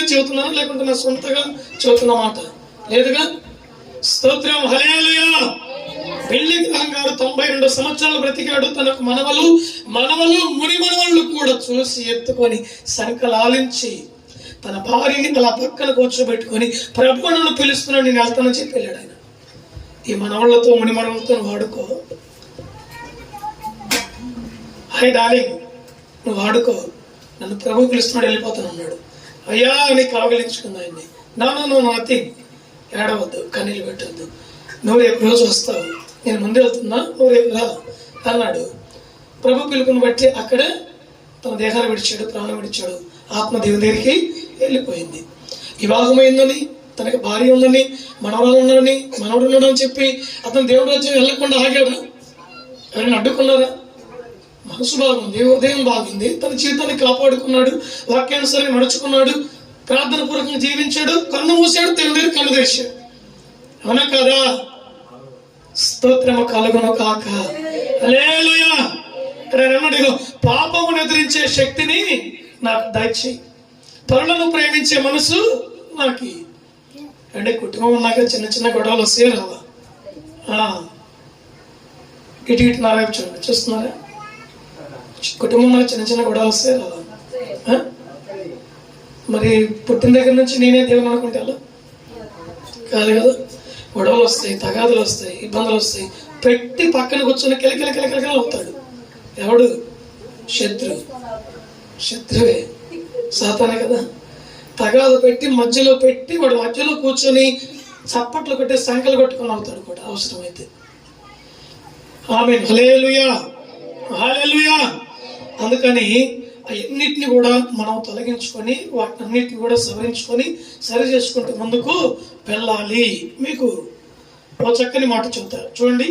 అనేది చెబుతున్నాను, లేకుంటే నా సొంతగా చెబుతున్న మాట లేదుగా. స్తోత్రం, హల్లెలూయా. పెళ్లి గ్రహం గారు 92 సంవత్సరాలు బ్రతికాడు. తనకు మనవలు ముని మనవళ్ళు కూడా చూసి ఎత్తుకొని సంకలాలించి తన భార్యని అలా పక్కన కూర్చోబెట్టుకొని ప్రభు నన్ను పిలుస్తున్నాడు, నేను వెళ్తానని చెప్పి వెళ్ళాడు ఆయన. ఈ మనవళ్ళతో ముని మనవలతో వాడుకో, హై డార్లింగ్ నువ్వు వాడుకో, నన్ను ప్రభు పిలుస్తున్నాడు, వెళ్ళిపోతాను అన్నాడు. అయ్యా అని కావలించుకుంది ఆయన్ని. నువ్వు నథింగ్, ఏడవద్దు, కన్నీళ్ళు పెట్టద్దు, నువ్వు రేపు రోజు వస్తావు, నేను ముందే వెళ్తున్నా, నువ్వు రేపు రా అన్నాడు. ప్రభు పిలుపుని బట్టి అక్కడే తన దేహాన్ని విడిచాడు, ప్రాణం విడిచాడు. ఆత్మ దేవుని దగ్గరికి వెళ్ళిపోయింది. వివాహమైందని, తనకి భార్య ఉందని, మనవరాలు ఉన్నారని, మనవడు ఉన్నాడని చెప్పి అతను దేవుడి రాజ్యం వెళ్ళకుండా ఆగాడా? ఎవరైనా అడ్డుకున్నారా? మనసు బాగుంది, ఉదయం బాగుంది, తన జీవితాన్ని కాపాడుకున్నాడు, వాక్యానుసారంగా నడుచుకున్నాడు, ప్రార్థన పూర్వకంగా జీవించాడు, కన్ను మూసాడు, దేవుడి దగ్గర కన్ను తెరిచాడు. అవునా కదా? స్తోత్రము కలుగును కాక. హల్లెలూయా. అన్నాడు, పాపమును ఎదిరించే శక్తిని నాకు దయచేయి, పరులను ప్రేమించే మనసు నాకు. అంటే కుటుంబం ఉన్నాక చిన్న చిన్న గొడవలు వస్తే రావా? ఇటు నా వైపు చూడండి, చూస్తున్నారా? కుటుంబం నాకు చిన్న చిన్న గొడవలు వస్తే రావా? మరి పుట్టిన దగ్గర నుంచి నేనే దేవుని అనుకుంటే అలా కాదు కదా. గొడవలు వస్తాయి, తగాదులు వస్తాయి, ఇబ్బందులు వస్తాయి. పెట్టి పక్కన కూర్చొని కిలకిల అవుతాడు. ఎవడు? శత్రువే, సాతానే కదా. తగాదు పెట్టి మధ్యలో పెట్టి వాడు మధ్యలో కూర్చొని చప్పట్లు కొట్టి సంకలు కొట్టుకొని అవుతాడు కూడా అవసరమైతే. ఆమేన్, హల్లెలూయా, హల్లెలూయా. అందుకని అన్నిటిని కూడా మనం తొలగించుకొని వాటిని అన్నిటిని కూడా సవరించుకొని సరి చేసుకుంటూ ముందుకు వెళ్ళాలి. మీకు ఓ చక్కని మాట చెబుతారు చూడండి.